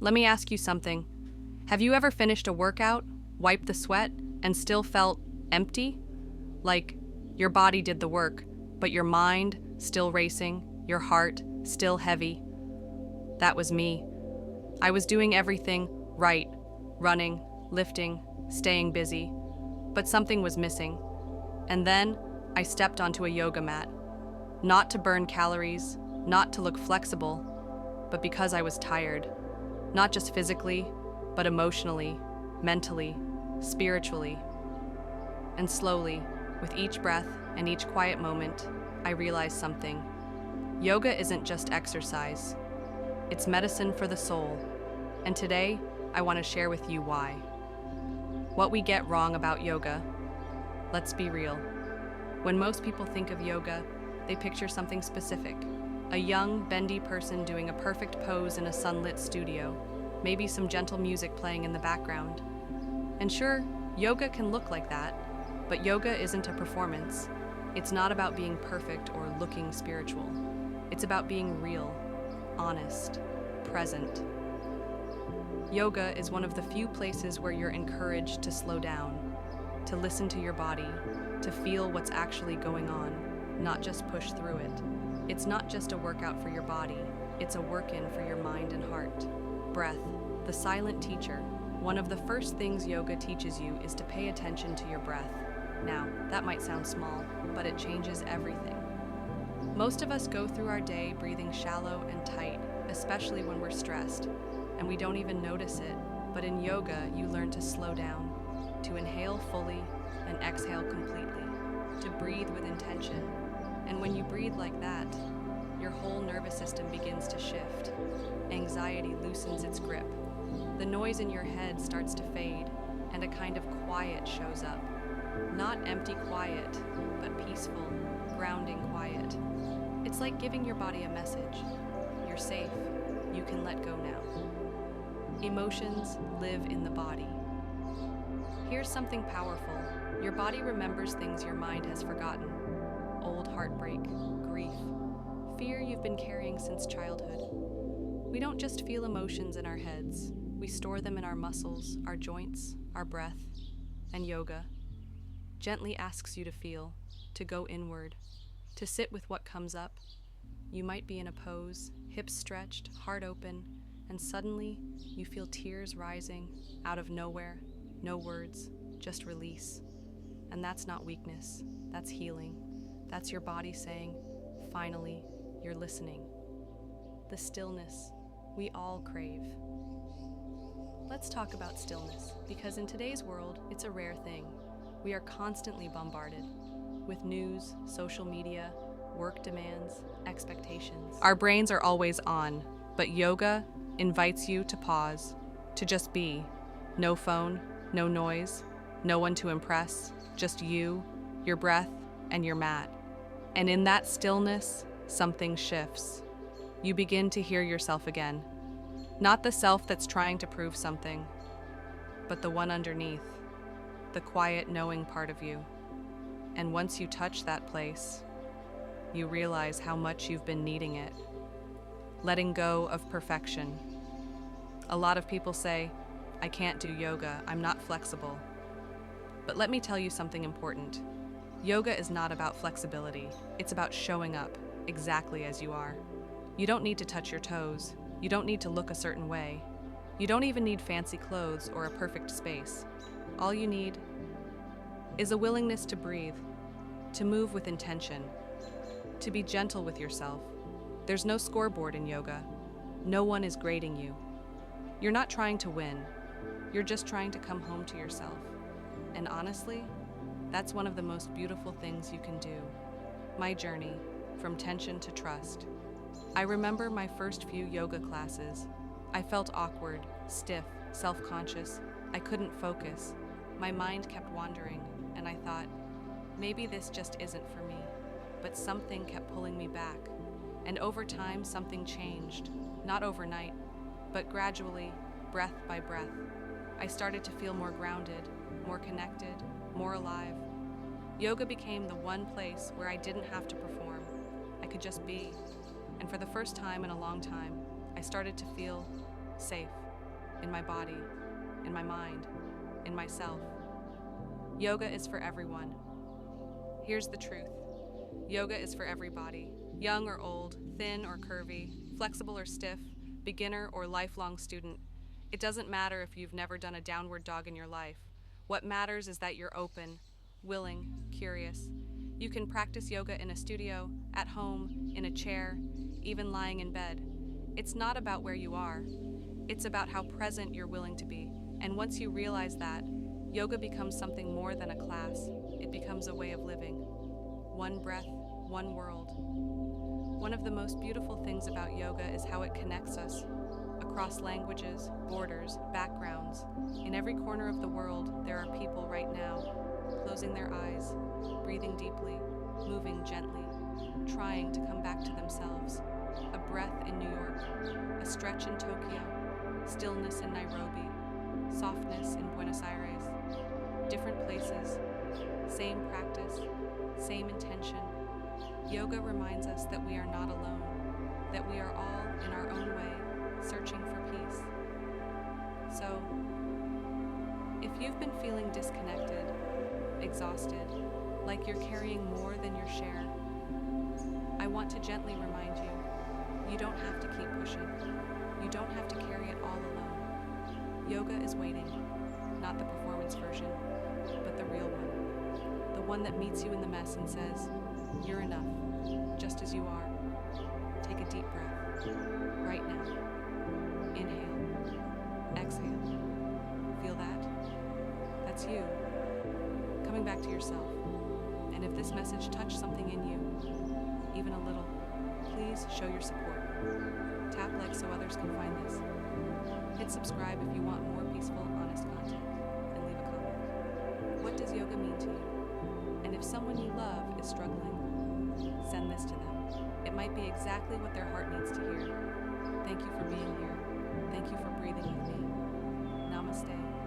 Let me ask you something. Have you ever finished a workout, wiped the sweat, and still felt empty? Like your body did the work, but your mind still racing, your heart still heavy? That was me. I was doing everything right, running, lifting, staying busy, but something was missing. And then I stepped onto a yoga mat, not to burn calories, not to look flexible, but because I was tired, not just physically, but emotionally, mentally, spiritually. And slowly, with each breath and each quiet moment, I realized something. Yoga isn't just exercise. It's medicine for the soul. And today, I want to share with you why. What we get wrong about yoga. Let's be real. When most people think of yoga, they picture something specific. A young, bendy person doing a perfect pose in a sunlit studio. Maybe some gentle music playing in the background. And sure, yoga can look like that, but yoga isn't a performance. It's not about being perfect or looking spiritual. It's about being real, honest, present. Yoga is one of the few places where you're encouraged to slow down, to listen to your body, to feel what's actually going on, not just push through it. It's not just a workout for your body, it's a work-in for your mind and heart. Breath, the silent teacher. One of the first things yoga teaches you is to pay attention to your breath. Now, that might sound small, but it changes everything. Most of us go through our day breathing shallow and tight, especially when we're stressed, and we don't even notice it. But in yoga, you learn to slow down, to inhale fully and exhale completely, to breathe with intention. And when you breathe like that, your whole nervous system begins to shift. Anxiety loosens its grip. The noise in your head starts to fade, and a kind of quiet shows up. Not empty quiet, but peaceful, grounding quiet. It's like giving your body a message. You're safe. You can let go now. Emotions live in the body. Here's something powerful. Your body remembers things your mind has forgotten. Old heartbreak, grief, fear you've been carrying since childhood. We don't just feel emotions in our heads. We store them in our muscles, our joints, our breath. And yoga gently asks you to feel, to go inward, to sit with what comes up. You might be in a pose, hips stretched, heart open, and suddenly you feel tears rising out of nowhere, no words, just release. And that's not weakness, that's healing. That's your body saying, finally, you're listening. The stillness we all crave. Let's talk about stillness, because in today's world, it's a rare thing. We are constantly bombarded with news, social media, work demands, expectations. Our brains are always on, but yoga invites you to pause, to just be. No phone, no noise, no one to impress, just you, your breath, and your mat. And in that stillness, something shifts. You begin to hear yourself again. Not the self that's trying to prove something, but the one underneath, the quiet knowing part of you. And once you touch that place, you realize how much you've been needing it. Letting go of perfection. A lot of people say, I can't do yoga, I'm not flexible. But let me tell you something important. Yoga is not about flexibility, it's about showing up exactly as you are. You don't need to touch your toes, you don't need to look a certain way. You don't even need fancy clothes or a perfect space. All you need is a willingness to breathe, to move with intention, to be gentle with yourself. There's no scoreboard in yoga. No one is grading you. You're not trying to win. You're just trying to come home to yourself. And honestly, that's one of the most beautiful things you can do. My journey, from tension to trust. I remember my first few yoga classes. I felt awkward, stiff, self-conscious. I couldn't focus. My mind kept wandering, and I thought, maybe this just isn't for me. But something kept pulling me back. And over time, something changed. Not overnight, but gradually, breath by breath. I started to feel more grounded, more connected, more alive. Yoga became the one place where I didn't have to perform. I could just be. And for the first time in a long time, I started to feel safe. in my body, in my mind, in myself. Yoga is for everyone. Here's the truth. Yoga is for everybody, young or old, thin or curvy, flexible or stiff, beginner or lifelong student. It doesn't matter if you've never done a downward dog in your life. What matters is that you're open, willing, curious. You can practice yoga in a studio, at home, in a chair, even lying in bed. It's not about where you are. It's about how present you're willing to be. And once you realize that, yoga becomes something more than a class. It becomes a way of living. One breath, one world. One of the most beautiful things about yoga is how it connects us across languages, borders, backgrounds. In every corner of the world, there are people right now, closing their eyes, breathing deeply, moving gently, trying to come back to themselves. A breath in New York, a stretch in Tokyo, stillness in Nairobi, softness in Buenos Aires. Different places, same practice, same intention. Yoga reminds us that we are not alone, that we are all, in our own way, searching for peace. So, if you've been feeling disconnected, exhausted, like you're carrying more than your share, I want to gently remind you, you don't have to keep pushing. You don't have to carry it all alone. Yoga is waiting, not the performance version, but the real one. The one that meets you in the mess and says, you're enough, just as you are. Take a deep breath, right now. Inhale, exhale. Feel that? That's you, coming back to yourself. And if this message touched something in you, even a little, please show your support. Tap like so others can find this. Hit subscribe if you want more peaceful, honest content, and leave a comment. What does yoga mean to you? And if someone you love is struggling, send this to them. It might be exactly what their heart needs to hear. Thank you for being here. Thank you for breathing with me. Namaste.